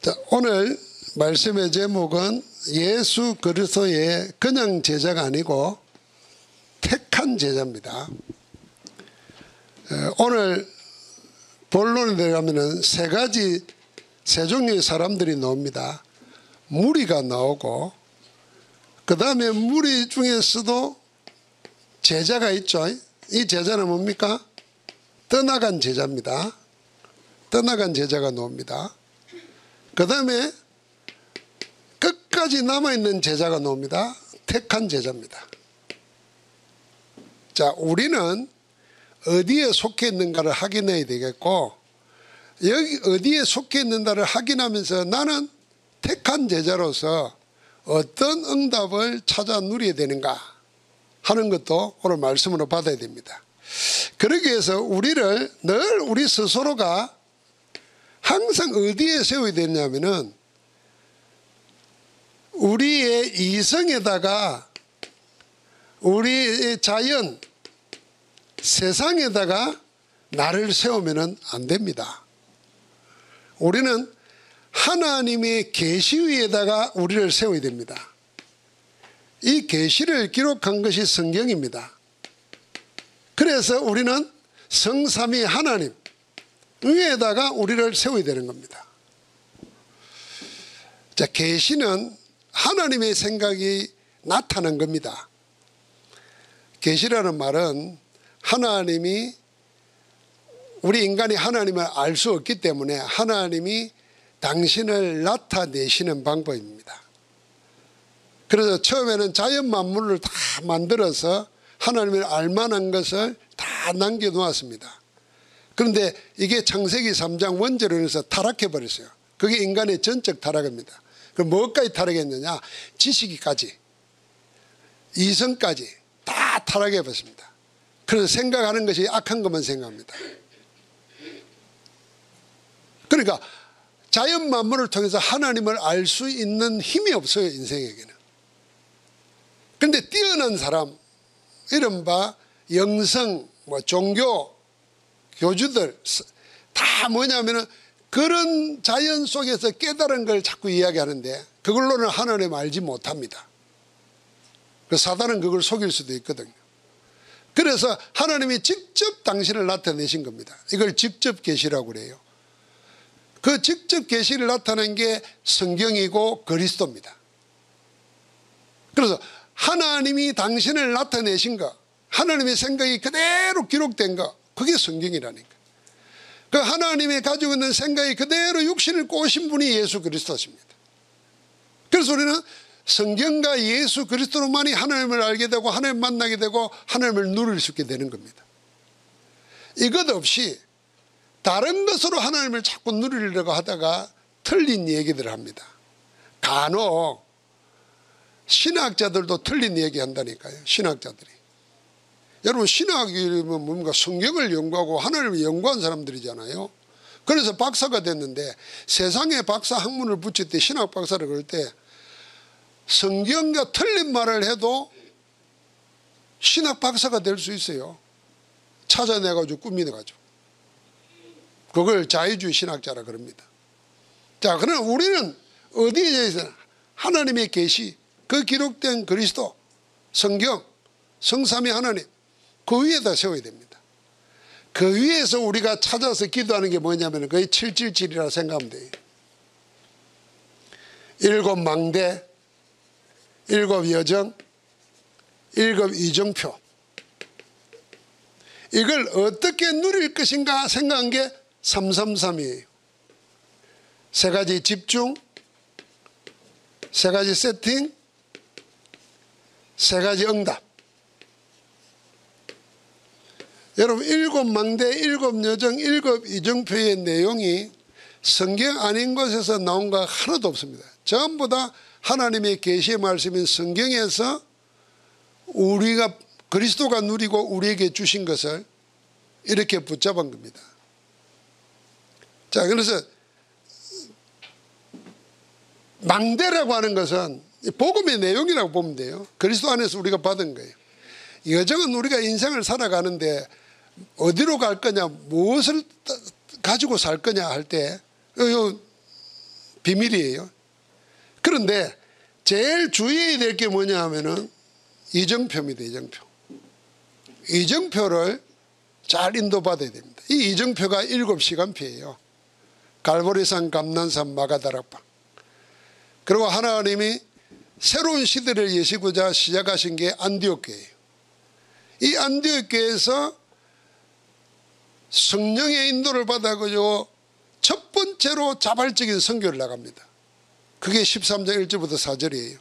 자, 오늘 말씀의 제목은 예수 그리스도의 그냥 제자가 아니고 택한 제자입니다. 오늘 본론에 들어가면 세 종류의 사람들이 나옵니다. 무리가 나오고, 그 다음에 무리 중에서도 제자가 있죠. 이 제자는 뭡니까? 떠나간 제자입니다. 떠나간 제자가 나옵니다. 그 다음에 끝까지 남아있는 제자가 나옵니다. 택한 제자입니다. 자, 우리는 어디에 속해 있는가를 확인해야 되겠고, 여기 어디에 속해 있는가를 확인하면서 나는 택한 제자로서 어떤 응답을 찾아 누려야 되는가 하는 것도 오늘 말씀으로 받아야 됩니다. 그러기 위해서 우리를 늘 우리 스스로가 항상 어디에 세워야 되냐면은 우리의 이성에다가 우리의 자연 세상에다가 나를 세우면 안 됩니다. 우리는 하나님의 계시 위에다가 우리를 세워야 됩니다. 이 계시를 기록한 것이 성경입니다. 그래서 우리는 성삼위 하나님 위에다가 우리를 세워야 되는 겁니다. 자, 계시는 하나님의 생각이 나타난 겁니다. 계시라는 말은 하나님이, 우리 인간이 하나님을 알 수 없기 때문에 하나님이 당신을 나타내시는 방법입니다. 그래서 처음에는 자연 만물을 다 만들어서 하나님을 알만한 것을 다 남겨놓았습니다. 그런데 이게 창세기 3장 원죄론에서 타락해버렸어요. 그게 인간의 전적 타락입니다. 그럼 뭐까지 타락했느냐? 지식까지, 이성까지 다 타락해버렸습니다. 그래서 생각하는 것이 악한 것만 생각합니다. 그러니까 자연 만물을 통해서 하나님을 알 수 있는 힘이 없어요, 인생에게는. 그런데 뛰어난 사람, 이른바 영성, 종교, 교주들 다 뭐냐면은 그런 자연 속에서 깨달은 걸 자꾸 이야기하는데 그걸로는 하나님 알지 못합니다. 그 사단은 그걸 속일 수도 있거든요. 그래서 하나님이 직접 당신을 나타내신 겁니다. 이걸 직접 계시라고 그래요. 그 직접 계시를 나타낸 게 성경이고 그리스도입니다. 그래서 하나님이 당신을 나타내신 것, 하나님의 생각이 그대로 기록된 것, 그게 성경이라니까. 그 하나님이 가지고 있는 생각이 그대로 육신을 꼬신 분이 예수 그리스도십니다. 그래서 우리는 성경과 예수 그리스도로만이 하나님을 알게 되고 하나님을 만나게 되고 하나님을 누릴 수 있게 되는 겁니다. 이것 없이 다른 것으로 하나님을 자꾸 누리려고 하다가 틀린 얘기들을 합니다. 간혹 신학자들도 틀린 얘기 한다니까요. 신학자들이. 여러분, 신학이면 뭡니까? 성경을 연구하고 하나님을 연구한 사람들이잖아요. 그래서 박사가 됐는데 세상에 박사 학문을 붙일 때, 신학 박사를 그럴 때 성경과 틀린 말을 해도 신학 박사가 될 수 있어요. 찾아내가지고 꾸미내가지고. 그걸 자유주의 신학자라 그럽니다. 자, 그럼 우리는 어디에 있어요? 하나님의 계시, 그 기록된 그리스도, 성경, 성삼위 하나님, 그 위에다 세워야 됩니다. 그 위에서 우리가 찾아서 기도하는 게 뭐냐면 거의 777이라 생각하면 돼요. 7 망대, 7 여정, 7 이정표. 이걸 어떻게 누릴 것인가 생각한 게 333이에요. 세 가지 집중, 세 가지 세팅, 세 가지 응답. 여러분, 7 망대, 7 여정, 7 이정표의 내용이 성경 아닌 곳에서 나온 거 하나도 없습니다. 전부 다 하나님의 계시의 말씀인 성경에서 우리가 그리스도가 누리고 우리에게 주신 것을 이렇게 붙잡은 겁니다. 자, 그래서 망대라고 하는 것은 복음의 내용이라고 보면 돼요. 그리스도 안에서 우리가 받은 거예요. 여정은 우리가 인생을 살아가는데 어디로 갈 거냐, 무엇을 가지고 살 거냐 할 때 비밀이에요. 그런데 제일 주의해야 될 게 뭐냐 하면은 이정표입니다. 이정표. 이정표를 잘 인도받아야 됩니다. 이 이정표가 7시간표예요. 갈보리산, 감난산, 마가다락방. 그리고 하나님이 새로운 시대를 여시고자 시작하신 게 안디옥 교회예요. 이 안디옥 교회에서 성령의 인도를 받아가지고 첫 번째로 자발적인 선교를 나갑니다. 그게 13장 1절부터 4절이에요.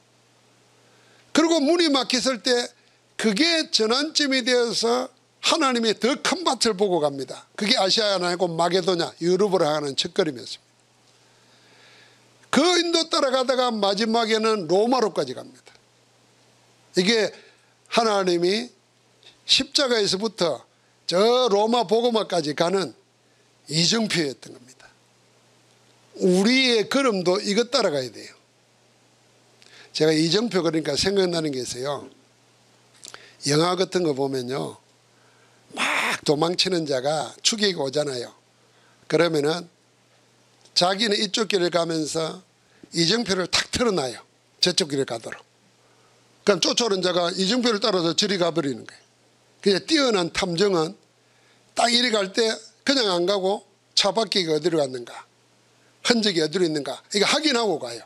그리고 문이 막혔을 때 그게 전환점이 되어서 하나님의 더 큰 밭을 보고 갑니다. 그게 아시아가 아니고 마게도냐, 유럽으로 향하는 첫걸음이었습니다. 그 인도 따라가다가 마지막에는 로마로까지 갑니다. 이게 하나님이 십자가에서부터 저 로마 복음화까지 가는 이정표였던 겁니다. 우리의 걸음도 이것 따라가야 돼요. 제가 이정표 그러니까 생각나는 게 있어요. 영화 같은 거 보면요, 막 도망치는 자가 추격이 오잖아요. 그러면은 자기는 이쪽 길을 가면서 이정표를 탁 틀어놔요. 저쪽 길을 가도록. 그럼 쫓아오는 자가 이정표를 따라서 저리 가버리는 거예요. 그냥 뛰어난 탐정은 딱 이리 갈 때 그냥 안 가고 차 바퀴가 어디로 갔는가, 흔적이 어디로 있는가, 이거 확인하고 가요.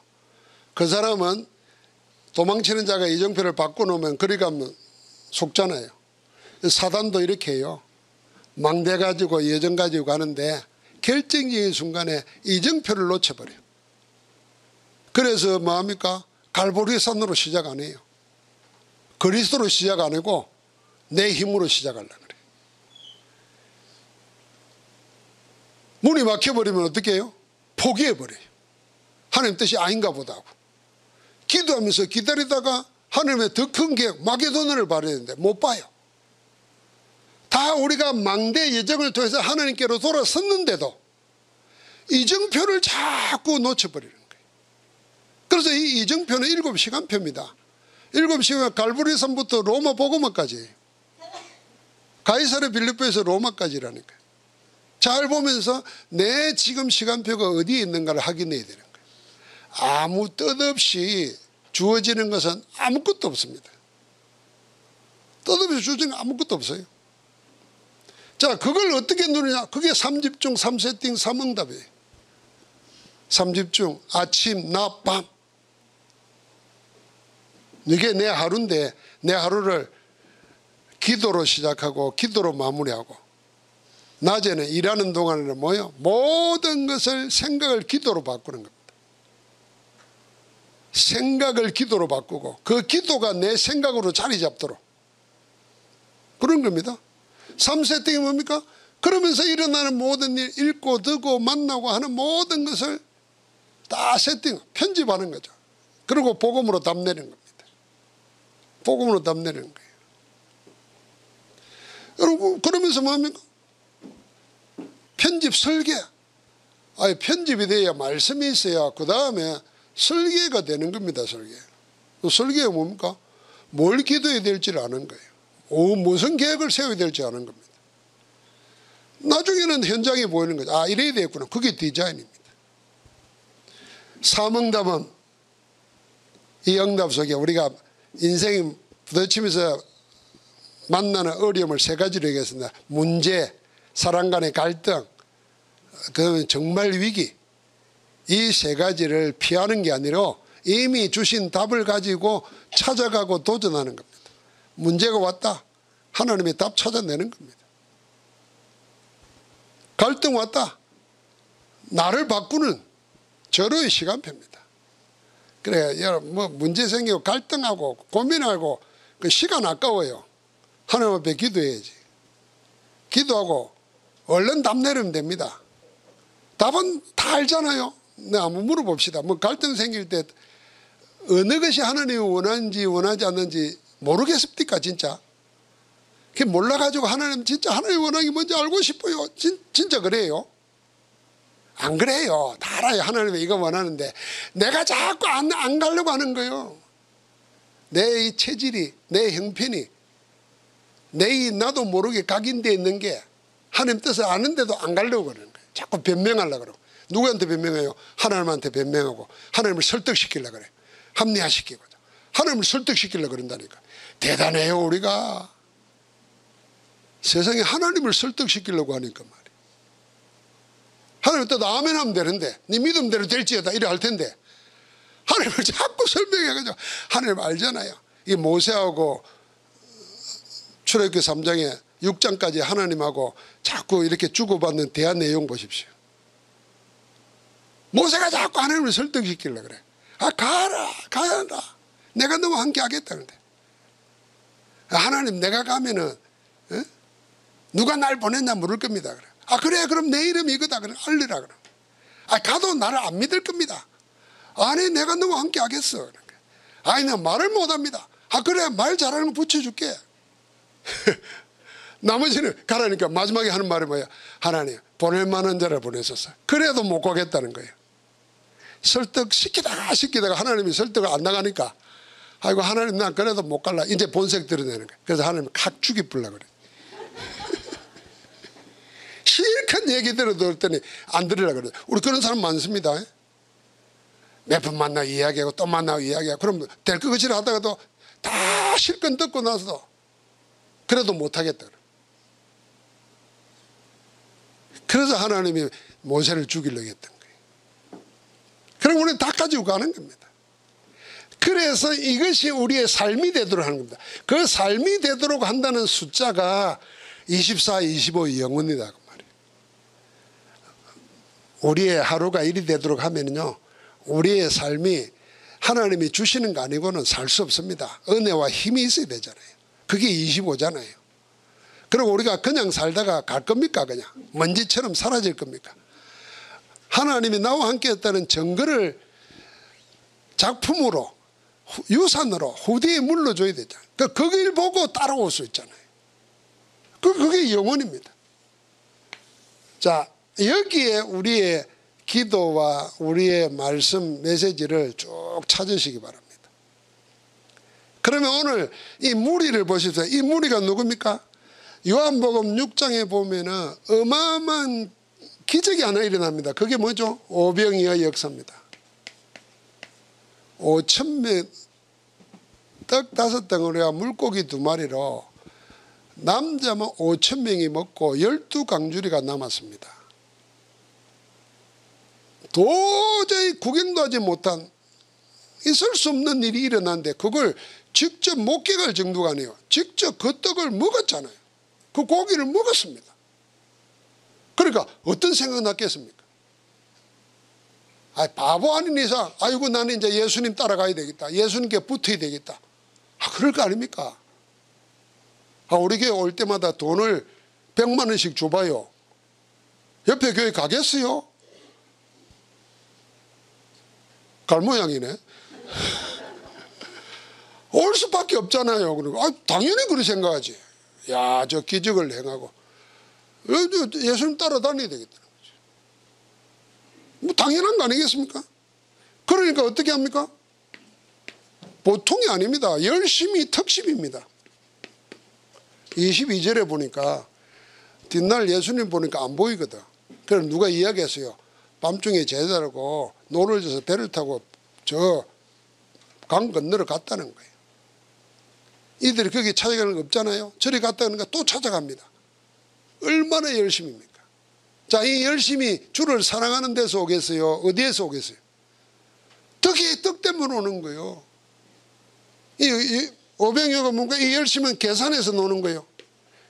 그 사람은 도망치는 자가 이정표를 바꿔놓으면 그리 가면 속잖아요. 사단도 이렇게 해요. 망대 가지고 예정 가지고 가는데 결정적인 순간에 이정표를 놓쳐버려요. 그래서 뭐합니까? 갈보리산으로 시작 안 해요. 그리스도로 시작 안 하고 내 힘으로 시작하려고 그래요. 문이 막혀버리면 어떻게 해요? 포기해버려요. 하나님 뜻이 아닌가 보다 하고. 기도하면서 기다리다가 하나님의 더 큰 계획 마게도나를 바라야 되는데 못 봐요. 다 우리가 망대 예정을 통해서 하나님께로 돌아섰는데도 이정표를 자꾸 놓쳐버리는 거예요. 그래서 이 이정표는 7시간표입니다. 7시간 갈보리산부터 로마 복음화까지, 가이사르 빌립보에서 로마까지라니까요. 잘 보면서 내 지금 시간표가 어디에 있는가를 확인해야 되는 거예요. 아무 뜻없이 주어지는 것은 아무것도 없습니다. 뜻없이 주어지는 건 아무것도 없어요. 자, 그걸 어떻게 누르냐? 그게 3집중, 3세팅, 3응답이에요. 3집중, 아침, 낮, 밤. 이게 내 하루인데 내 하루를 기도로 시작하고 기도로 마무리하고, 낮에는 일하는 동안에는 뭐요? 모든 것을 생각을 기도로 바꾸는 겁니다. 생각을 기도로 바꾸고 그 기도가 내 생각으로 자리 잡도록 그런 겁니다. 3세팅이 뭡니까? 그러면서 일어나는 모든 일, 읽고 듣고 만나고 하는 모든 것을 다 세팅, 편집하는 거죠. 그리고 복음으로 답내는 겁니다. 복음으로 답내는 거예요. 여러분, 그러면서 뭐합니까? 편집, 설계. 아니, 편집이 돼야 말씀이 있어야 그 다음에 설계가 되는 겁니다. 설계가 뭡니까? 뭘 기도해야 될지를 아는 거예요. 무슨 계획을 세워야 될지 아는 겁니다. 나중에는 현장에 보이는 거죠. 아, 이래야 되겠구나. 그게 디자인입니다. 3응답은 이 응답 속에 우리가 인생이 부딪히면서 만나는 어려움을 세 가지로 얘기했습니다. 문제, 사람 간의 갈등, 그다음에 정말 위기. 이 세 가지를 피하는 게 아니라 이미 주신 답을 가지고 찾아가고 도전하는 겁니다. 문제가 왔다. 하나님의 답 찾아내는 겁니다. 갈등 왔다. 나를 바꾸는 절호의 시간표입니다. 그래, 여러분, 뭐 문제 생기고 갈등하고 고민하고 그 시간 아까워요. 하나님 앞에 기도해야지. 기도하고 얼른 답 내리면 됩니다. 답은 다 알잖아요. 네, 한번 물어봅시다. 뭐 갈등 생길 때 어느 것이 하나님이 원하는지 원하지 않는지 모르겠습니까? 진짜 그 몰라가지고 하나님 진짜 하나님 원하는 게 뭔지 알고 싶어요. 진짜 그래요? 안 그래요. 다 알아요. 하나님이 이거 원하는데 내가 자꾸 안 가려고 하는 거예요. 내 이 체질이, 내 형편이, 내 이 나도 모르게 각인되어 있는 게 하나님 뜻을 아는데도 안 가려고 그러는 거예요. 자꾸 변명하려고 그러고 누구한테 변명해요? 하나님한테 변명하고 하나님을 설득시키려고 그래. 합리화시키고자. 하나님을 설득시키려고 그런다니까. 대단해요 우리가. 세상에 하나님을 설득시키려고 하니까 말이야. 하나님 또 아멘 하면 되는데 네 믿음대로 될지어다 이래 할 텐데 하나님을 자꾸 설명해가지고 하나님 알잖아요. 이 모세하고 출애굽기 3장에 6장까지 하나님하고 자꾸 이렇게 주고받는 대화 내용 보십시오. 모세가 자꾸 하나님을 설득시키려고 그래. 아 가라 내가 너와 함께 하겠다는데 하나님 내가 가면은 누가 날 보냈나 물을 겁니다. 그래. 아 그래 그럼 내 이름이 이거다 그래 알리라 그래. 아 가도 나를 안 믿을 겁니다. 아니 내가 너와 함께 하겠어. 그러니까. 아니 나 말을 못합니다. 아 그래 말 잘하는 거 붙여줄게. 나머지는 가라니까 마지막에 하는 말이 뭐야? 하나님 보낼 만한 자를 보내셨어. 그래도 못 가겠다는 거예요. 설득시키다가 하나님이 설득을 안 나가니까 아이고 하나님 난 그래도 못 갈라. 이제 본색 드러내는 거예요. 그래서 하나님 각죽이 불라 그래. 실컷 얘기 들었더니 안 들으라 그래. 우리 그런 사람 많습니다. 몇 번 만나고 이야기하고 또 만나고 이야기하고 그럼 될 것 같이 하다가도 다 실컷 듣고 나서 그래도 못하겠다 그래. 그래서 하나님이 모세를 죽이려고 했던 거예요. 그럼 우리는 다 가지고 가는 겁니다. 그래서 이것이 우리의 삶이 되도록 하는 겁니다. 그 삶이 되도록 한다는 숫자가 24, 25 영원이다 그 말이에요. 우리의 하루가 일이 되도록 하면요 우리의 삶이 하나님이 주시는 거 아니고는 살 수 없습니다. 은혜와 힘이 있어야 되잖아요. 그게 25잖아요. 그리고 우리가 그냥 살다가 갈 겁니까? 그냥 먼지처럼 사라질 겁니까? 하나님이 나와 함께 했다는 증거를 작품으로 유산으로 후대에 물러줘야 되잖아요. 그 길 보고 따라올 수 있잖아요. 그게 영혼입니다. 자 여기에 우리의 기도와 우리의 말씀 메시지를 쭉 찾으시기 바랍니다. 그러면 오늘 이 무리를 보십시오. 이 무리가 누굽니까? 요한복음 6장에 보면은 어마어마한 기적이 하나 일어납니다. 그게 뭐죠? 오병이어의 역사입니다. 5,000명 떡 5덩어리와 물고기 2마리로 남자만 5,000명이 먹고 12강주리가 남았습니다. 도저히 구경도 하지 못한 있을 수 없는 일이 일어났는데 그걸 직접 목격할 정도가 아니에요. 직접 그 떡을 먹었잖아요. 그 고기를 먹었습니다. 그러니까 어떤 생각 났겠습니까? 바보 아닌 이상 아이고 나는 이제 예수님 따라가야 되겠다. 예수님께 붙어야 되겠다. 그럴 거 아닙니까? 우리 교회 올 때마다 돈을 100만 원씩 줘봐요. 옆에 교회 가겠어요? 갈 모양이네. 올 수밖에 없잖아요. 그리고 당연히 그렇게 생각하지. 야, 저 기적을 행하고 예수님 따라다녀야 되겠다는 거죠. 뭐 당연한 거 아니겠습니까? 그러니까 어떻게 합니까? 보통이 아닙니다. 열심히 특십입니다. 22절에 보니까 뒷날 예수님 보니까 안 보이거든. 그래서 누가 이야기했어요. 밤중에 제자라고 노를 져서 배를 타고 저 강 건너러 갔다는 거예요. 이들이 거기 찾아가는 거 없잖아요. 저리 갔다니까 또 찾아갑니다. 얼마나 열심입니까? 자, 이 열심히 주를 사랑하는 데서 오겠어요? 어디에서 오겠어요? 떡 때문에 오는 거예요. 이 오병이어가 뭔가 이 열심은 계산해서 노는 거예요.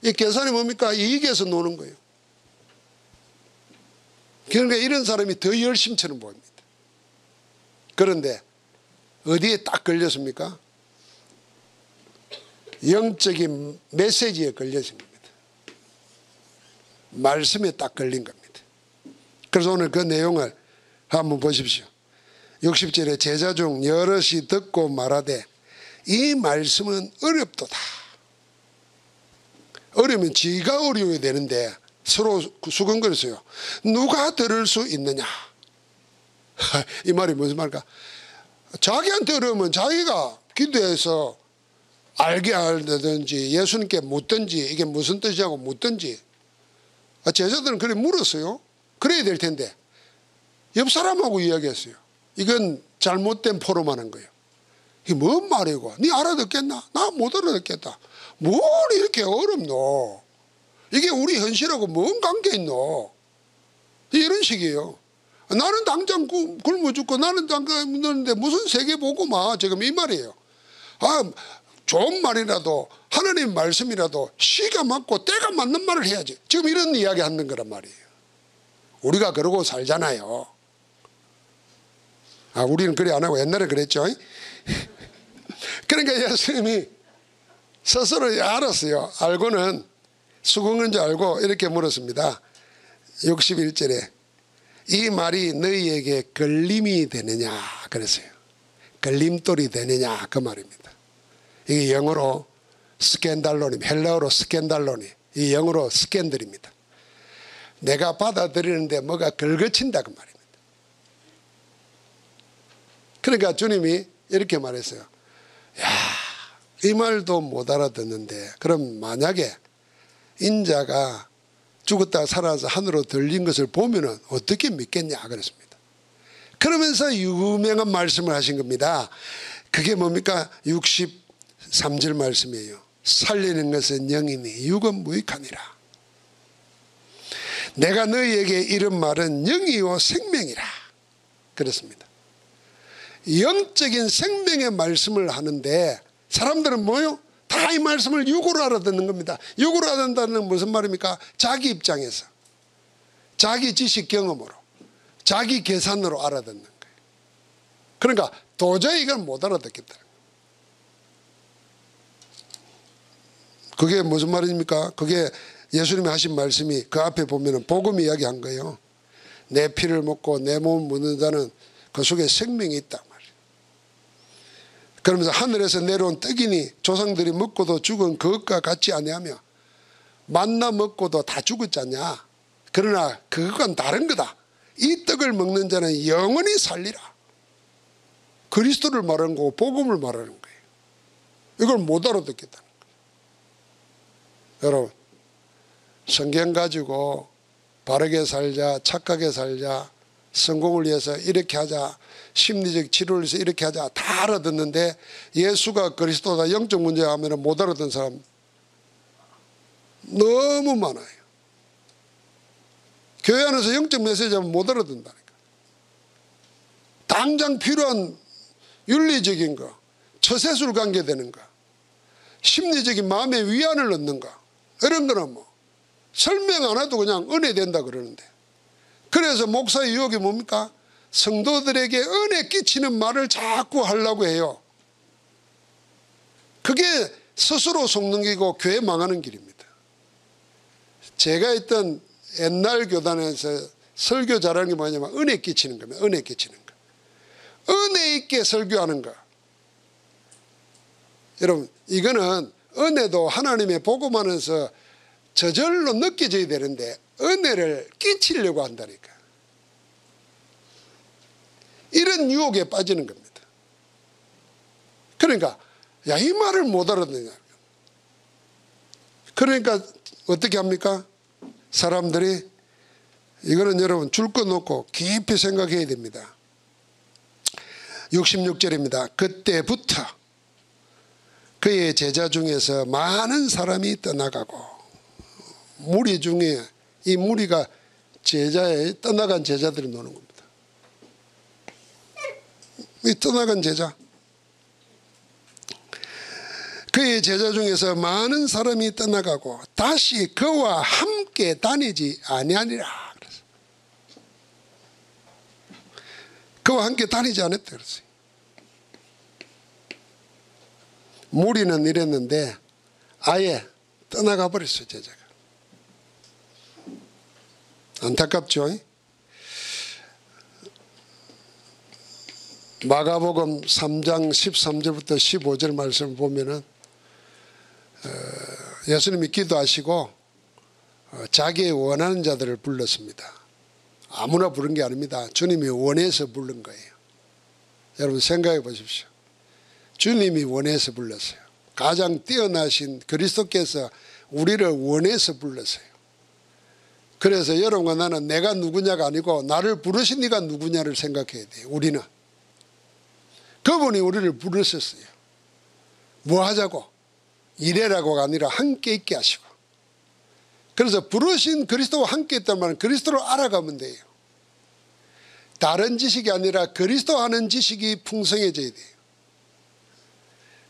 이 계산이 뭡니까? 이익에서 노는 거예요. 그러니까 이런 사람이 더 열심처럼 보입니다. 그런데 어디에 딱 걸렸습니까? 영적인 메시지에 걸려진 겁니다. 말씀에 딱 걸린 겁니다. 그래서 오늘 그 내용을 한번 보십시오. 60절에 제자 중 여럿이 듣고 말하되 이 말씀은 어렵도다. 어려우면 지가 어려워야 되는데 서로 수근거렸어요. 누가 들을 수 있느냐. 이 말이 무슨 말일까? 자기한테 어려우면 자기가 기도해서 알게 알든지 예수님께 묻든지 이게 무슨 뜻이냐고 묻든지. 제자들은 그래 물었어요. 그래야 될 텐데 옆 사람하고 이야기했어요. 이건 잘못된 포럼하는 거예요. 이게 뭔 말이고? 네 알아듣겠나? 나 못 알아듣겠다. 뭘 이렇게 어렵노? 이게 우리 현실하고 뭔 관계 있노? 이런 식이에요. 나는 당장 굶어 죽고 나는 당장 먹는데 무슨 세계 보고 마 지금 이 말이에요. 좋은 말이라도 하나님 말씀이라도 시가 맞고 때가 맞는 말을 해야지. 지금 이런 이야기 하는 거란 말이에요. 우리가 그러고 살잖아요. 우리는 그래 안 하고 옛날에 그랬죠. 그러니까 예수님이 스스로 알았어요. 알고는 수긍은 줄 알고 이렇게 물었습니다. 61절에 이 말이 너희에게 걸림이 되느냐 그랬어요. 걸림돌이 되느냐 그 말입니다. 이게 영어로 스캔달론입니다. 헬라어로 스캔달론이, 이 영어로 스캔들입니다. 내가 받아들이는데 뭐가 걸거친다 그 말입니다. 그러니까 주님이 이렇게 말했어요. 이 말도 못 알아듣는데 그럼 만약에 인자가 죽었다 살아서 하늘로 들린 것을 보면은 어떻게 믿겠냐 그랬습니다. 그러면서 유명한 말씀을 하신 겁니다. 그게 뭡니까? 63절 말씀이에요. 살리는 것은 영이니 육은 무익하니라. 내가 너희에게 이런 말은 영이요 생명이라 그랬습니다. 영적인 생명의 말씀을 하는데 사람들은 뭐요? 다 이 말씀을 육으로 알아듣는 겁니다. 육으로 알아듣는다는 건 무슨 말입니까? 자기 입장에서 자기 지식 경험으로 자기 계산으로 알아듣는 거예요. 그러니까 도저히 이걸 못 알아듣겠다는 거예요. 그게 무슨 말입니까? 그게 예수님이 하신 말씀이 그 앞에 보면은 복음 이야기한 거예요. 내 피를 먹고 내 몸을 먹는 자는 그 속에 생명이 있다 말이에요. 그러면서 하늘에서 내려온 떡이니 조상들이 먹고도 죽은 그것과 같지 아니하며 만나 먹고도 다 죽었잖냐. 그러나 그것과는 다른 거다. 이 떡을 먹는 자는 영원히 살리라. 그리스도를 말하는 거고 복음을 말하는 거예요. 이걸 못 알아듣겠다는 거예요. 여러분, 성경 가지고 바르게 살자, 착하게 살자, 성공을 위해서 이렇게 하자, 심리적 치료를 위해서 이렇게 하자 다 알아듣는데 예수가 그리스도다 영적 문제 하면 못 알아듣는 사람 너무 많아요. 교회 안에서 영적 메시지 하면 못 알아듣는다니까. 당장 필요한 윤리적인 거, 처세술 관계되는 거, 심리적인 마음의 위안을 얻는 거, 이런 거는 뭐 설명 안 해도 그냥 은혜 된다 그러는데, 그래서 목사의 유혹이 뭡니까? 성도들에게 은혜 끼치는 말을 자꾸 하려고 해요. 그게 스스로 속는 길이고 교회 망하는 길입니다. 제가 있던 옛날 교단에서 설교 잘하는 게 뭐냐면 은혜 끼치는 겁니다. 은혜 끼치는 거. 은혜 있게 설교하는 거. 여러분, 이거는 은혜도 하나님의 복음 안에서 저절로 느껴져야 되는데 은혜를 끼치려고 한다니까. 이런 유혹에 빠지는 겁니다. 그러니까 이 말을 못 알아듣냐. 그러니까 어떻게 합니까? 사람들이 이거는 여러분 줄 거 놓고 깊이 생각해야 됩니다. 66절입니다. 그때부터 그의 제자 중에서 많은 사람이 떠나가고, 무리 중에 이 무리가 제자의 떠나간 제자들이 노는 겁니다. 이 떠나간 제자, 그의 제자 중에서 많은 사람이 떠나가고 다시 그와 함께 다니지 아니하니라. 그랬어요. 그와 함께 다니지 않았다 그랬어요. 무리는 이랬는데 아예 떠나가 버렸어요. 제자가. 안타깝죠. 마가복음 3장 13절부터 15절 말씀을 보면은 예수님이 기도하시고 자기의 원하는 자들을 불렀습니다. 아무나 부른 게 아닙니다. 주님이 원해서 부른 거예요. 여러분 생각해 보십시오. 주님이 원해서 불렀어요. 가장 뛰어나신 그리스도께서 우리를 원해서 불렀어요. 그래서 여러분과 나는 내가 누구냐가 아니고 나를 부르신 네가 누구냐를 생각해야 돼요. 우리는. 그분이 우리를 부르셨어요. 뭐 하자고? 일해라고가 아니라 함께 있게 하시고. 그래서 부르신 그리스도와 함께 있단 말은 그리스도를 알아가면 돼요. 다른 지식이 아니라 그리스도 아는 지식이 풍성해져야 돼요.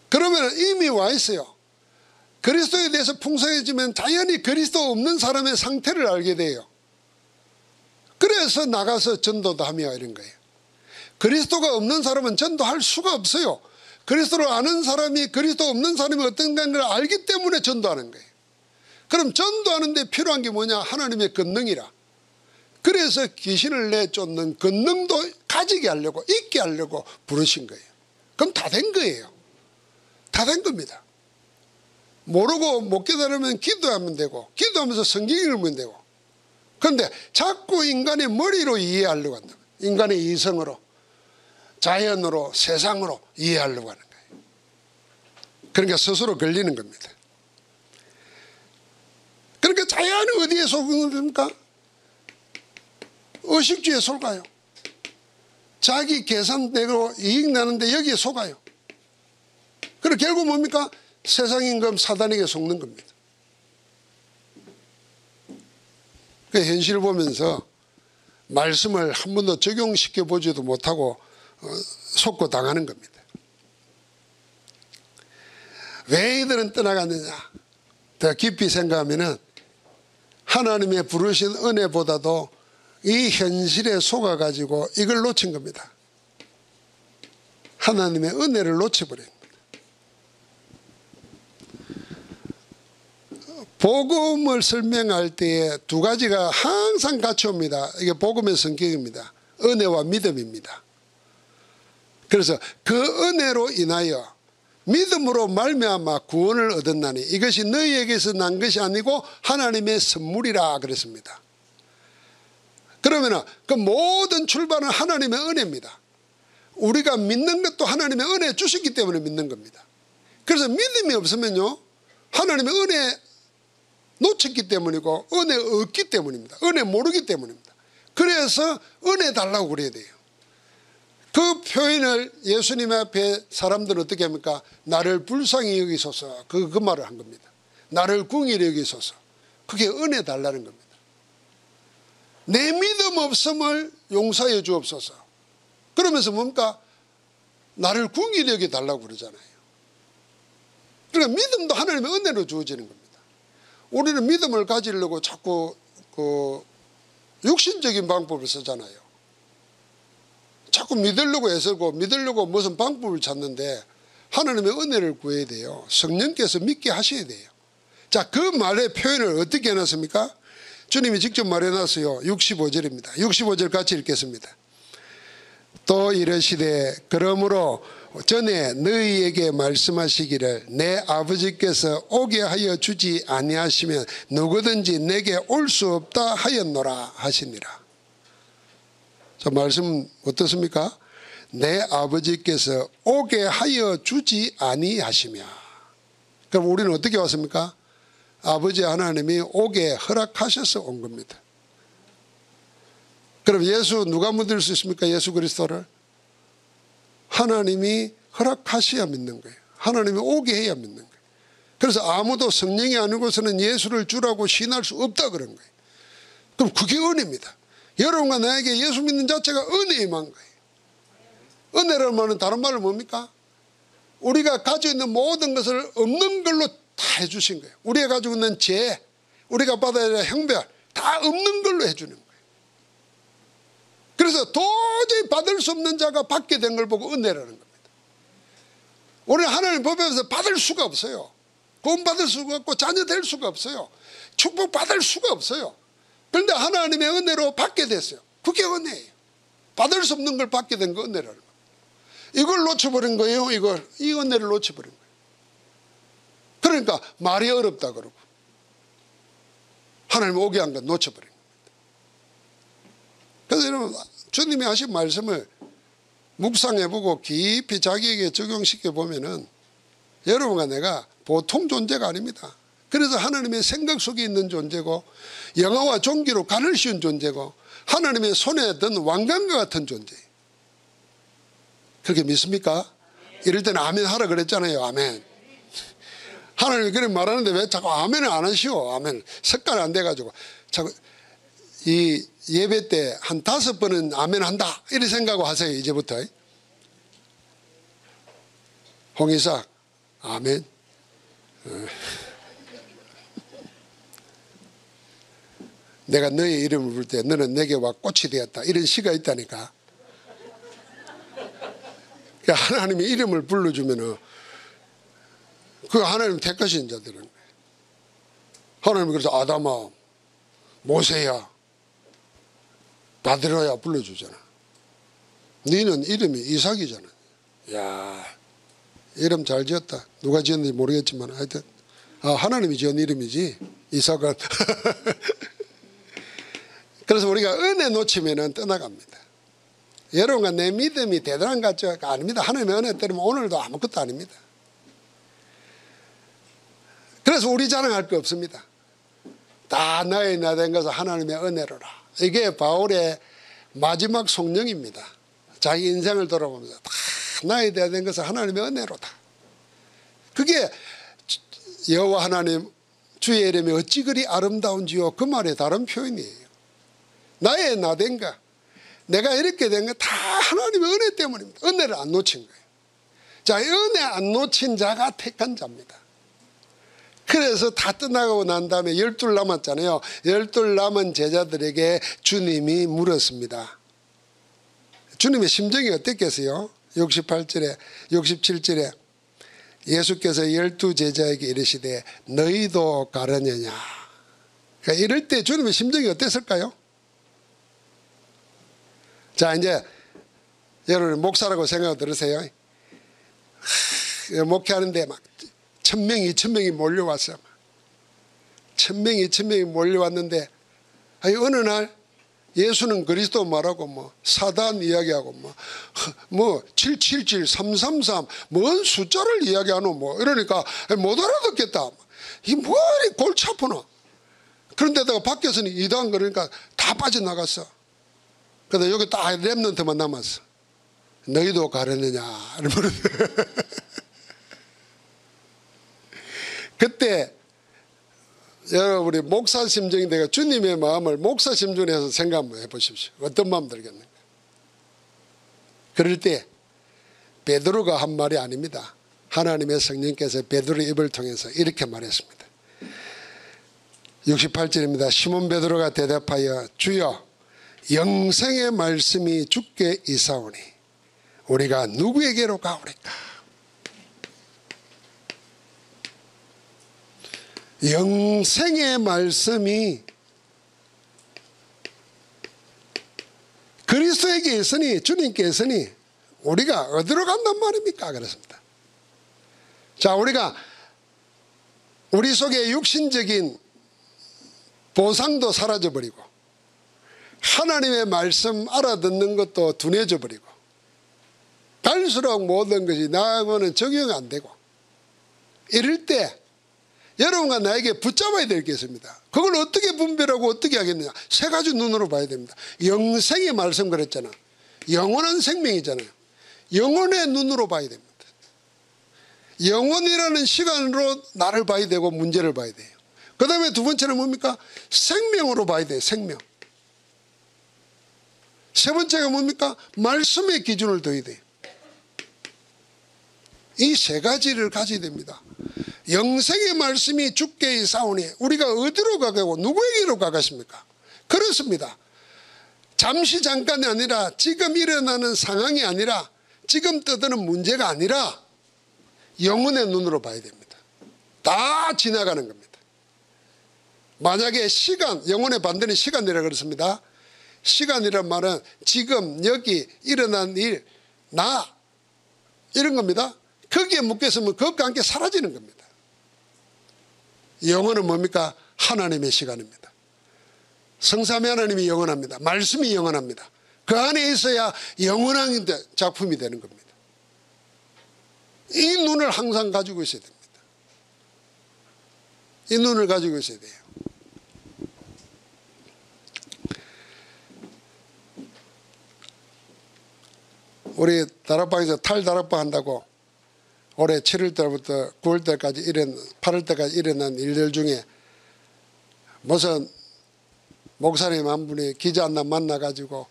그러면 이미 와 있어요. 그리스도에 대해서 풍성해지면 자연히 그리스도 없는 사람의 상태를 알게 돼요. 그래서 나가서 전도도 하며 이런 거예요. 그리스도가 없는 사람은 전도할 수가 없어요. 그리스도를 아는 사람이 그리스도 없는 사람이 어떤 걸 알기 때문에 전도하는 거예요. 그럼 전도하는 데 필요한 게 뭐냐? 하나님의 권능이라. 그래서 귀신을 내쫓는 권능도 가지게 하려고, 있게 하려고 부르신 거예요. 그럼 다 된 거예요. 다 된 겁니다. 모르고 못 깨달으면 기도하면 되고, 기도하면서 성경 읽으면 되고. 그런데 자꾸 인간의 머리로 이해하려고 한다. 인간의 이성으로, 자연으로, 세상으로 이해하려고 하는 거예요. 그러니까 스스로 걸리는 겁니다. 그러니까 자연이 어디에 속는 겁니까? 의식주의에 속아요. 자기 계산대로 이익 나는데 여기에 속아요. 그리고 결국 뭡니까? 세상 임금 사단에게 속는 겁니다. 그 현실을 보면서 말씀을 한 번도 적용시켜 보지도 못하고 속고 당하는 겁니다. 왜 이들은 떠나갔느냐? 더 깊이 생각하면은 하나님의 부르신 은혜보다도 이 현실에 속아가지고 이걸 놓친 겁니다. 하나님의 은혜를 놓쳐버린 겁니다. 복음을 설명할 때에 두 가지가 항상 같이 옵니다. 이게 복음의 성격입니다. 은혜와 믿음입니다. 그래서 그 은혜로 인하여 믿음으로 말미암아 구원을 얻었나니 이것이 너희에게서 난 것이 아니고 하나님의 선물이라 그랬습니다. 그러면 그 모든 출발은 하나님의 은혜입니다. 우리가 믿는 것도 하나님의 은혜 주셨기 때문에 믿는 겁니다. 그래서 믿음이 없으면요, 하나님의 은혜 놓쳤기 때문이고 은혜 없기 때문입니다. 은혜 모르기 때문입니다. 그래서 은혜 달라고 그래야 돼요. 그 표현을 예수님 앞에 사람들은 어떻게 합니까? 나를 불쌍히 여기소서. 그 말을 한 겁니다. 나를 궁일히 여기소서. 그게 은혜 달라는 겁니다. 내 믿음 없음을 용서해 주옵소서. 그러면서 뭡니까? 나를 궁일히 여기 달라고 그러잖아요. 그러니까 믿음도 하나님의 은혜로 주어지는 겁니다. 우리는 믿음을 가지려고 자꾸 그 육신적인 방법을 쓰잖아요. 자꾸 믿으려고 애쓰고 믿으려고 무슨 방법을 찾는데 하나님의 은혜를 구해야 돼요. 성령께서 믿게 하셔야 돼요. 자, 그 말의 표현을 어떻게 해놨습니까? 주님이 직접 말해놨어요. 65절입니다. 65절 같이 읽겠습니다. 또 이르시되 그러므로 전에 너희에게 말씀하시기를 내 아버지께서 오게 하여 주지 아니하시면 누구든지 내게 올 수 없다 하였노라 하시니라. 자, 말씀 어떻습니까? 내 아버지께서 오게 하여 주지 아니하시며. 그럼 우리는 어떻게 왔습니까? 아버지 하나님이 오게 허락하셔서 온 겁니다. 그럼 예수 누가 믿을 수 있습니까? 예수 그리스도를 하나님이 허락하셔야 믿는 거예요. 하나님이 오게 해야 믿는 거예요. 그래서 아무도 성령이 아니고서는 예수를 주라고 신할 수 없다 그런 거예요. 그럼 그게 은혜입니다. 여러분과 나에게 예수 믿는 자체가 은혜에 임한 거예요. 은혜라는 말은 다른 말은 뭡니까? 우리가 가지고 있는 모든 것을 없는 걸로 다 해주신 거예요. 우리가 가지고 있는 죄, 우리가 받아야 할 형벌 다 없는 걸로 해주는 거예요. 그래서 도저히 받을 수 없는 자가 받게 된 걸 보고 은혜라는 겁니다. 우리는 하나님 법에서 받을 수가 없어요. 구원 받을 수가 없고 자녀 될 수가 없어요. 축복 받을 수가 없어요. 그런데 하나님의 은혜로 받게 됐어요. 그게 은혜예요. 받을 수 없는 걸 받게 된 거 은혜라는 겁니다. 이걸 놓쳐버린 거예요. 이 은혜를 놓쳐버린 거예요. 그러니까 말이 어렵다 그러고 하나님 오게 한 건 놓쳐버린 겁니다. 그래서 여러분 주님이 하신 말씀을 묵상해보고 깊이 자기에게 적용시켜보면은 여러분과 내가 보통 존재가 아닙니다. 그래서 하나님의 생각 속에 있는 존재고 영화와 종기로 간을 씌운 존재고 하나님의 손에 든 왕관과 같은 존재예요. 그렇게 믿습니까? 이럴 때는 아멘 하라 그랬잖아요. 아멘. 하나님이 그렇게 말하는데 왜 자꾸 아멘을 안 하시오? 아멘. 습관이 안 돼가지고 자꾸 이 예배 때 한 5번은 아멘 한다 이렇게 생각하고 하세요. 이제부터. 홍의삭 아멘. 내가 너의 이름을 부를 때 너는 내게 와 꽃이 되었다 이런 시가 있다니까. 하나님이 이름을 불러주면은 그 하나님 택하신 자들은 하나님이 그래서 아담아 모세야 바드로야 불러주잖아. 너는 이름이 이삭이잖아. 야 이름 잘 지었다. 누가 지었는지 모르겠지만 하여튼 하나님이 지은 이름이지 이삭은. 그래서 우리가 은혜 놓치면 떠나갑니다. 여러분과 내 믿음이 대단한 것 같죠? 아닙니다. 하나님의 은혜 때문에 오늘도 아무것도 아닙니다. 그래서 우리 자랑할 거 없습니다. 다 나의 나 된 것은 하나님의 은혜로라. 이게 바울의 마지막 성령입니다. 자기 인생을 돌아보면서 다 나의 나 된 것은 하나님의 은혜로다. 그게 여호와 하나님 주의 이름이 어찌 그리 아름다운지요. 그 말의 다른 표현이에요. 나의 나 된 것, 내가 이렇게 된 거 다 하나님의 은혜 때문입니다. 은혜를 안 놓친 거예요. 자, 은혜 안 놓친 자가 택한 자입니다. 그래서 다 떠나가고 난 다음에 12 남았잖아요. 12 남은 제자들에게 주님이 물었습니다. 주님의 심정이 어땠겠어요? 68절에 67절에 예수께서 12 제자에게 이르시되 너희도 가려느냐. 그러니까 이럴 때 주님의 심정이 어땠을까요? 자, 이제 여러분 목사라고 생각 들으세요. 목회하는데 막 1000명, 2000명이 몰려왔어. 1000명, 2000명이 몰려왔는데 어느 날 예수는 그리스도 말하고 뭐 사단 이야기하고 뭐 777, 333 뭔 숫자를 이야기하노 뭐 이러니까 못 알아듣겠다. 이 뭐리 골치 아프나. 그런데다가 밖에서는 이단 그러니까 다 빠져나갔어. 그런데 여기 딱 랩런트만 남았어. 너희도 가려느냐. 그때 여러분이 목사 심정이 내가 주님의 마음을 목사 심정에서 생각 한번 해보십시오. 어떤 마음 들겠는가. 그럴 때 베드로가 한 말이 아닙니다. 하나님의 성령께서 베드로의 입을 통해서 이렇게 말했습니다. 68절입니다. 시몬 베드로가 대답하여 주여 영생의 말씀이 주께 이사오니 우리가 누구에게로 가오리까. 영생의 말씀이 그리스도에게 있으니 주님께 있으니 우리가 어디로 간단 말입니까? 그렇습니다. 자, 우리가 우리 속에 육신적인 보상도 사라져버리고 하나님의 말씀 알아듣는 것도 둔해져 버리고 갈수록 모든 것이 나하고는 적용이 안 되고 이럴 때 여러분과 나에게 붙잡아야 될 게 있습니다. 그걸 어떻게 분별하고 어떻게 하겠느냐. 3가지 눈으로 봐야 됩니다. 영생의 말씀 그랬잖아. 영원한 생명이잖아요. 영혼의 눈으로 봐야 됩니다. 영혼이라는 시간으로 나를 봐야 되고 문제를 봐야 돼요. 그 다음에 두 번째는 뭡니까? 생명으로 봐야 돼요. 생명. 세 번째가 뭡니까? 말씀의 기준을 둬야 돼요. 이 3가지를 가져야 됩니다. 영생의 말씀이 주께 이사오니 우리가 어디로 가고 누구에게로 가겠습니까? 그렇습니다. 잠시 잠깐이 아니라 지금 일어나는 상황이 아니라 지금 떠드는 문제가 아니라 영혼의 눈으로 봐야 됩니다. 다 지나가는 겁니다. 만약에 시간, 영혼의 반대는 시간이라고 그랬습니다. 시간이란 말은 지금 여기 일어난 일, 나 이런 겁니다. 거기에 묶였으면 그것과 함께 사라지는 겁니다. 영혼은 뭡니까? 하나님의 시간입니다. 성삼위 하나님이 영원합니다. 말씀이 영원합니다. 그 안에 있어야 영원한 작품이 되는 겁니다. 이 눈을 항상 가지고 있어야 됩니다. 이 눈을 가지고 있어야 돼요. 우리 다락방에서 탈다락방 한다고 올해 7월 달부터 9월 달까지 8월 달까지 일어난 일들 중에 무슨 목사님 한 분이 기자 한 명 만나가지고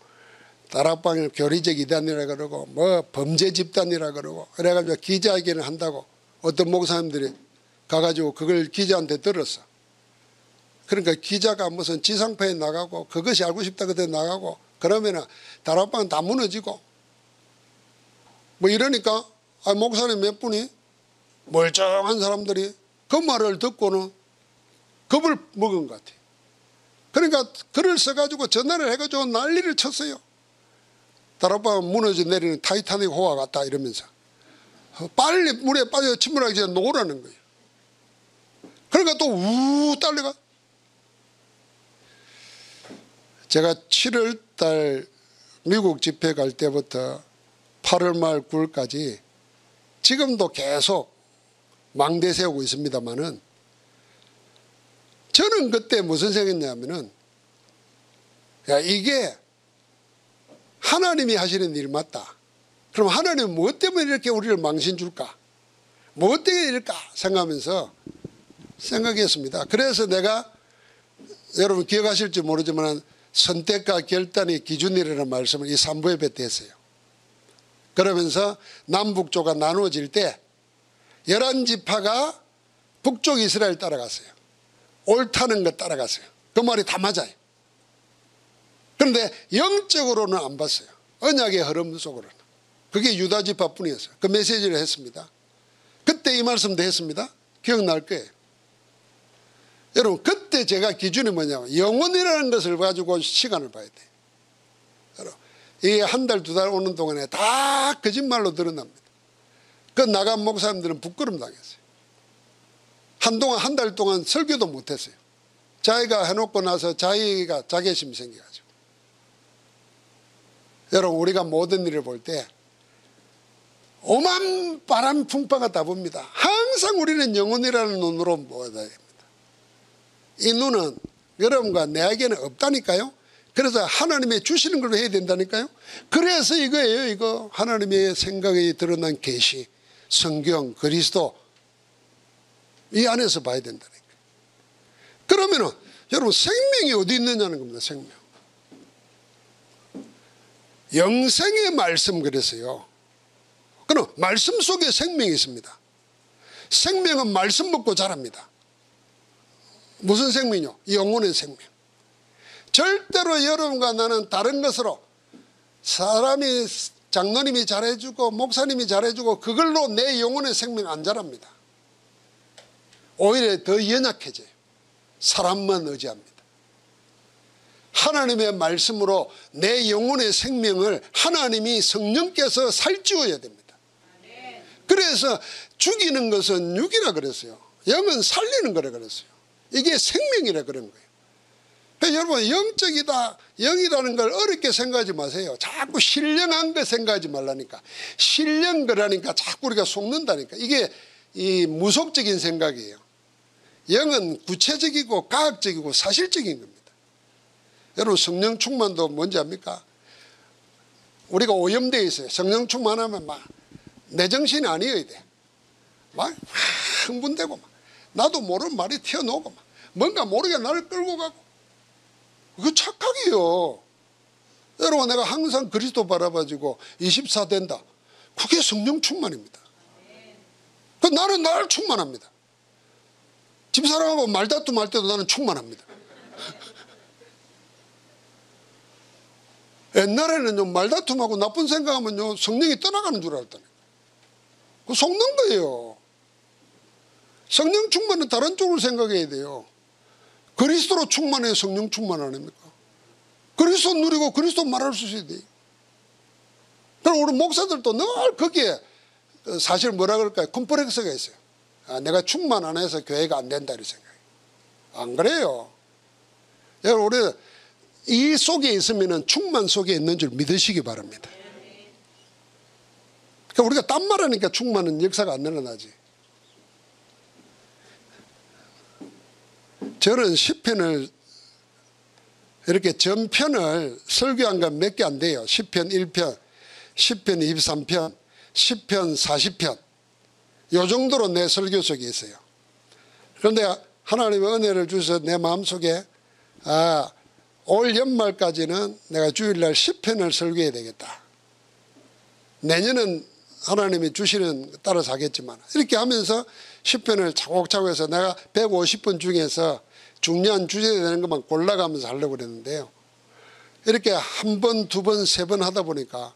다락방을 교리적 이단이라 그러고 뭐 범죄 집단이라 그러고 그래가지고 기자회견을 한다고 어떤 목사님들이 가가지고 그걸 기자한테 들었어. 그러니까 기자가 무슨 지상파에 나가고 그것이 알고 싶다 그때 나가고 그러면은 다락방은 다 무너지고 뭐 이러니까 목사님 몇 분이 멀쩡한 사람들이 그 말을 듣고는 겁을 먹은 것 같아요. 그러니까 글을 써가지고 전화를 해가지고 난리를 쳤어요. 다락방 무너져 내리는 타이타닉 호와 같다 이러면서 빨리 물에 빠져 침몰하기 전에 놓으라는 거예요. 그러니까 또 우 달려가. 제가 7월 달 미국 집회 갈 때부터 8월 말 9월까지 지금도 계속 망대 세우고 있습니다만은 저는 그때 무슨 생각했냐면은 야 이게 하나님이 하시는 일 맞다. 그럼 하나님은 무엇 때문에 이렇게 우리를 망신 줄까? 무엇 때문에 이럴까? 생각하면서 생각했습니다. 그래서 내가 여러분 기억하실지 모르지만 선택과 결단이 기준이라는 말씀을 이 3부 예배 때 했어요. 그러면서 남북조가 나누어질 때 11지파가 북쪽 이스라엘 따라갔어요. 옳다는 것 따라갔어요. 그 말이 다 맞아요. 그런데 영적으로는 안 봤어요. 언약의 흐름 속으로는. 그게 유다지파뿐이었어요. 그 메시지를 했습니다. 그때 이 말씀도 했습니다. 기억날 거예요. 여러분 그때 제가 기준이 뭐냐면 영혼이라는 것을 가지고 시간을 봐야 돼요. 여러분 이 한 달 두 달 오는 동안에 다 거짓말로 드러납니다. 그 나간 목사님들은 부끄럼 당했어요. 한동안 한 달 동안 설교도 못했어요. 자기가 해놓고 나서 자기가 자괴심이 생겨가지고. 여러분 우리가 모든 일을 볼 때 오만 바람 풍파가 다 봅니다. 항상 우리는 영혼이라는 눈으로 보아야 됩니다. 이 눈은 여러분과 내에게는 없다니까요. 그래서 하나님이 주시는 걸로 해야 된다니까요. 그래서 이거예요. 이거 하나님의 생각이 드러난 계시, 성경, 그리스도 이 안에서 봐야 된다니까요. 그러면은 여러분 생명이 어디 있느냐는 겁니다. 생명. 영생의 말씀 그랬어요. 그럼 말씀 속에 생명이 있습니다. 생명은 말씀 먹고 자랍니다. 무슨 생명이요? 영혼의 생명. 절대로 여러분과 나는 다른 것으로 사람이 장로님이 잘해주고 목사님이 잘해주고 그걸로 내 영혼의 생명 안 자랍니다. 오히려 더 연약해져요. 사람만 의지합니다. 하나님의 말씀으로 내 영혼의 생명을 하나님이 성령께서 살찌워야 됩니다. 그래서 죽이는 것은 육이라 그랬어요. 영은 살리는 거라 그랬어요. 이게 생명이라 그런 거예요. 그러니까 여러분 영적이다 영이라는 걸 어렵게 생각하지 마세요. 자꾸 신령한 거 생각하지 말라니까. 신령 거라니까 자꾸 우리가 속는다니까. 이게 이 무속적인 생각이에요. 영은 구체적이고 과학적이고 사실적인 겁니다. 여러분 성령 충만도 뭔지 압니까? 우리가 오염되어 있어요. 성령 충만하면 막 내 정신이 아니어야 돼. 막 흥분되고 막 나도 모르는 말이 튀어나오고 막 뭔가 모르게 나를 끌고 가고. 그거 착각이에요. 여러분 내가 항상 그리스도 바라봐지고 24 된다. 그게 성령 충만입니다. 그 나는 날 충만합니다. 집사람하고 말다툼할 때도 나는 충만합니다. 옛날에는요 말다툼하고 나쁜 생각하면요 성령이 떠나가는 줄 알았다니까. 그 속는 거예요. 성령 충만은 다른 쪽으로 생각해야 돼요. 그리스도로 충만해야 성령 충만 아닙니까? 그리스도 누리고 그리스도 말할 수 있어야 돼요. 그럼 우리 목사들도 늘 거기에 사실 뭐라 그럴까요? 컴플렉스가 있어요. 아, 내가 충만 안 해서 교회가 안 된다 이런 생각이에요. 안 그래요. 여러분 우리 이 속에 있으면 충만 속에 있는 줄 믿으시기 바랍니다. 그러니까 우리가 딴 말하니까 충만은 역사가 안 일어나지. 저는 시편을 이렇게 전편을 설교한 건 몇 개 안 돼요. 시편 1편, 시편 23편, 시편 40편 요 정도로 내 설교 속에 있어요. 그런데 하나님의 은혜를 주셔서 내 마음속에 올 연말까지는 내가 주일날 시편을 설교해야 되겠다. 내년은 하나님이 주시는 따라서 하겠지만 이렇게 하면서 시편을 차곡차곡 해서 내가 150번 중에서 중요한 주제가 되는 것만 골라가면서 하려고 그랬는데요. 이렇게 한 번, 두 번, 세 번 하다 보니까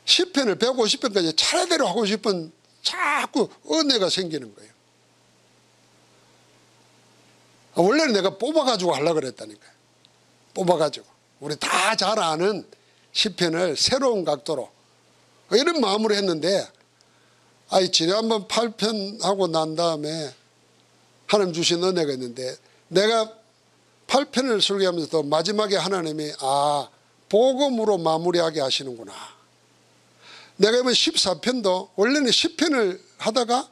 시편을 150편까지 차례대로 하고 싶은 자꾸 은혜가 생기는 거예요. 원래는 내가 뽑아가지고 하려고 그랬다니까요. 뽑아가지고 우리 다 잘 아는 시편을 새로운 각도로 이런 마음으로 했는데 지난번 8편 하고 난 다음에 하나님 주신 은혜가 있는데 내가 8편을 설교하면서도 마지막에 하나님이 복음으로 마무리하게 하시는구나. 내가 이번 14편도 원래는 10편을 하다가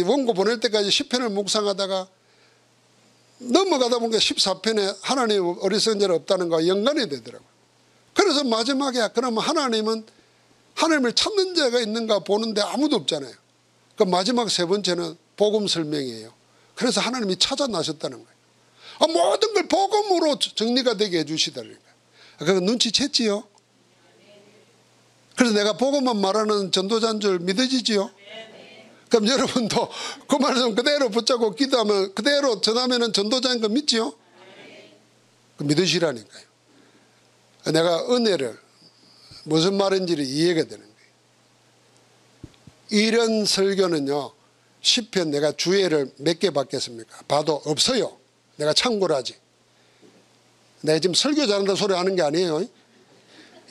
원고 보낼 때까지 10편을 묵상하다가 넘어가다 보니까 14편에 하나님의 어리석은 자는 없다는 거와 연관이 되더라고요. 그래서 마지막에 그러면 하나님은 하나님을 찾는 자가 있는가 보는데 아무도 없잖아요. 그 마지막 세 번째는 복음 설명이에요. 그래서 하나님이 찾아 나셨다는 거예요. 모든 걸 복음으로 정리가 되게 해주시다는 거예요. 그거 눈치챘지요? 그래서 내가 복음만 말하는 전도자인 줄 믿어지지요? 그럼 여러분도 그 말씀 그대로 붙잡고 기도하면 그대로 전하면 전도자인 거 믿지요? 믿으시라니까요. 내가 은혜를 무슨 말인지를 이해가 되는 거예요. 이런 설교는요 10편 내가 주예를 몇 개 받겠습니까? 봐도 없어요. 내가 참고를 하지. 내가 지금 설교 잘한다 소리 하는 게 아니에요.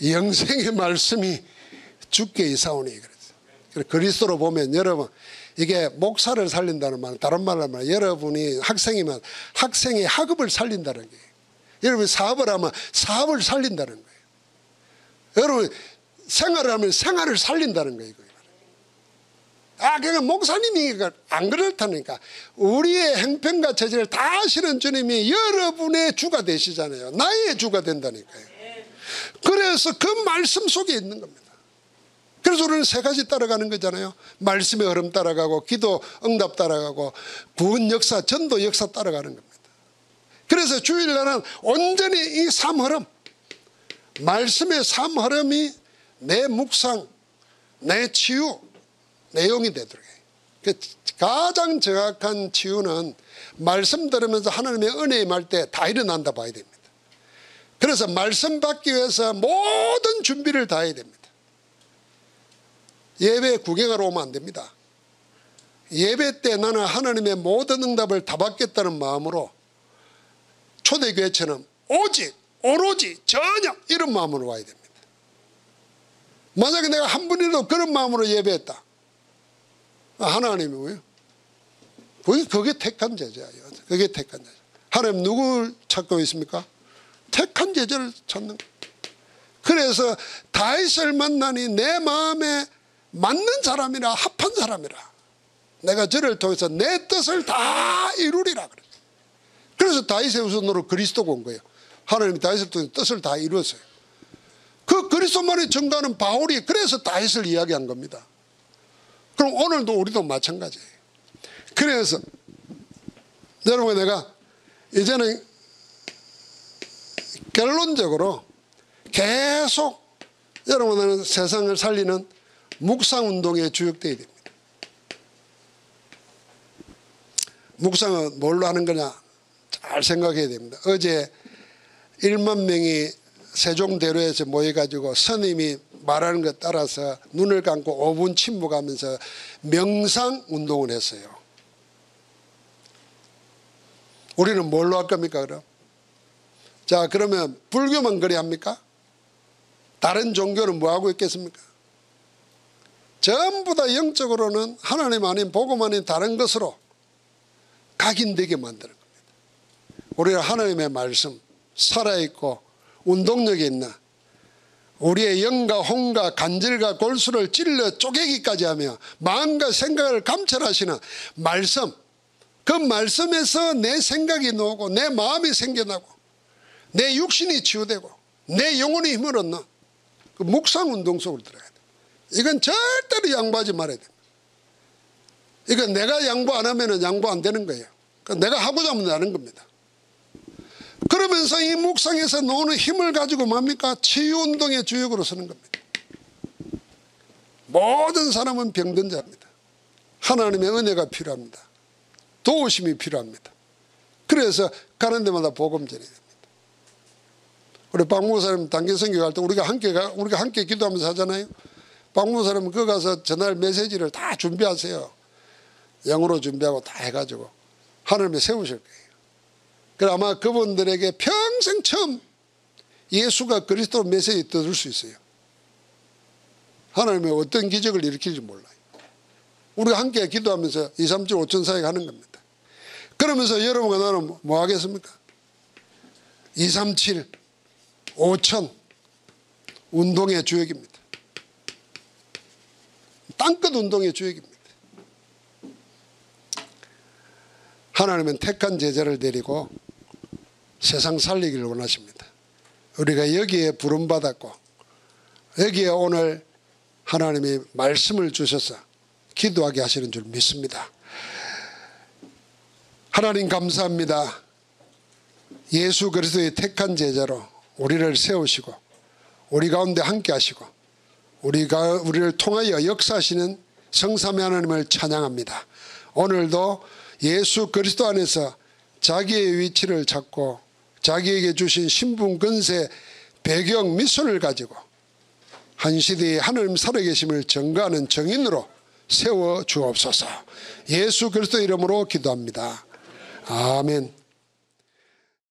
영생의 말씀이 주께 이사오니 그래서 그리스도로 보면 여러분 이게 목사를 살린다는 말, 다른 말로 하면 여러분이 학생이면 학생의 학업을 살린다는 거예요. 여러분이 사업을 하면 사업을 살린다는 거예요. 여러분 생활을 하면 생활을 살린다는 거예요. 그러니까 목사님이 안 그렇다니까. 우리의 행편과 처지를 다 아시는 주님이 여러분의 주가 되시잖아요. 나의 주가 된다니까요. 그래서 그 말씀 속에 있는 겁니다. 그래서 우리는 세 가지 따라가는 거잖아요. 말씀의 흐름 따라가고 기도 응답 따라가고 구원 역사 전도 역사 따라가는 겁니다. 그래서 주일날은 온전히 이 삶 흐름, 말씀의 삶 흐름이 내 묵상, 내 치유 내용이 되도록 해요. 가장 정확한 치유는 말씀 들으면서 하나님의 은혜 임할 때 다 일어난다 봐야 됩니다. 그래서 말씀 받기 위해서 모든 준비를 다 해야 됩니다. 예배 구경하러 오면 안 됩니다. 예배 때 나는 하나님의 모든 응답을 다 받겠다는 마음으로 초대교회처럼 오직 오로지 전혀 이런 마음으로 와야 됩니다. 만약에 내가 한 분이라도 그런 마음으로 예배했다. 하나님이 왜요? 그게 택한 제자예요. 그게 택한 제자. 하나님 누굴 찾고 있습니까? 택한 제자를 찾는 거예요. 그래서 다윗을 만나니 내 마음에 맞는 사람이라 합한 사람이라. 내가 저를 통해서 내 뜻을 다 이루리라 그랬어요. 그래서 다윗의 우선으로 그리스도가 온 거예요. 하나님이 다윗을 통해서 뜻을 다 이루었어요. 그 그리스도만이 증거하는 바울이 그래서 다윗을 이야기한 겁니다. 그럼 오늘도 우리도 마찬가지예요. 그래서 여러분 내가 이제는 결론적으로 계속 여러분은 세상을 살리는 묵상운동에 주역되어야 됩니다. 묵상은 뭘로 하는 거냐 잘 생각해야 됩니다. 어제 1만 명이 세종대로에서 모여가지고 스님이 말하는 것 따라서 눈을 감고 5분 침묵하면서 명상운동을 했어요. 우리는 뭘로 할 겁니까 그럼? 자 그러면 불교만 그래 합니까? 다른 종교는 뭐하고 있겠습니까? 전부 다 영적으로는 하나님 아닌 복음 아닌 다른 것으로 각인되게 만드는 겁니다. 우리는 하나님의 말씀 살아있고 운동력이 있는 우리의 영과 혼과 간절과 골수를 찔러 쪼개기까지 하며 마음과 생각을 감찰하시는 말씀, 그 말씀에서 내 생각이 나오고 내 마음이 생겨나고 내 육신이 치유되고 내 영혼이 힘을 얻는 그 묵상 운동 속으로 들어가야 돼. 이건 절대로 양보하지 말아야 돼. 이건 내가 양보 안 하면 양보 안 되는 거예요. 그러니까 내가 하고자 하면 하는 겁니다. 그러면서 이 묵상에서 나오는 힘을 가지고 뭡니까? 치유운동의 주역으로 서는 겁니다. 모든 사람은 병든 자입니다. 하나님의 은혜가 필요합니다. 도우심이 필요합니다. 그래서 가는 데마다 복음 전해야 됩니다. 우리 박 목사님 단기 선교할 때 우리가 함께 기도하면서 하잖아요. 박 목사님은 그 가서 전할 메시지를 다 준비하세요. 영어로 준비하고 다 해가지고 하나님이 세우실 거예요. 그래 아마 그분들에게 평생 처음 예수가 그리스도 메시지 들을 수 있어요. 하나님의 어떤 기적을 일으킬지 몰라요. 우리가 함께 기도하면서 2, 3주 5천 사역 하는 겁니다. 그러면서 여러분과 나는 뭐 하겠습니까? 2, 3, 7, 5천 운동의 주역입니다. 땅끝 운동의 주역입니다. 하나님은 택한 제자를 데리고 세상 살리기를 원하십니다. 우리가 여기에 부름받았고 여기에 오늘 하나님이 말씀을 주셔서 기도하게 하시는 줄 믿습니다. 하나님 감사합니다. 예수 그리스도의 택한 제자로 우리를 세우시고 우리 가운데 함께 하시고 우리를 통하여 역사하시는 성삼위 하나님을 찬양합니다. 오늘도 예수 그리스도 안에서 자기의 위치를 찾고 자기에게 주신 신분, 권세, 배경, 미션을 가지고 한 시대에 하나님 살아계심을 증거하는 증인으로 세워 주옵소서. 예수 그리스도 이름으로 기도합니다. 아멘.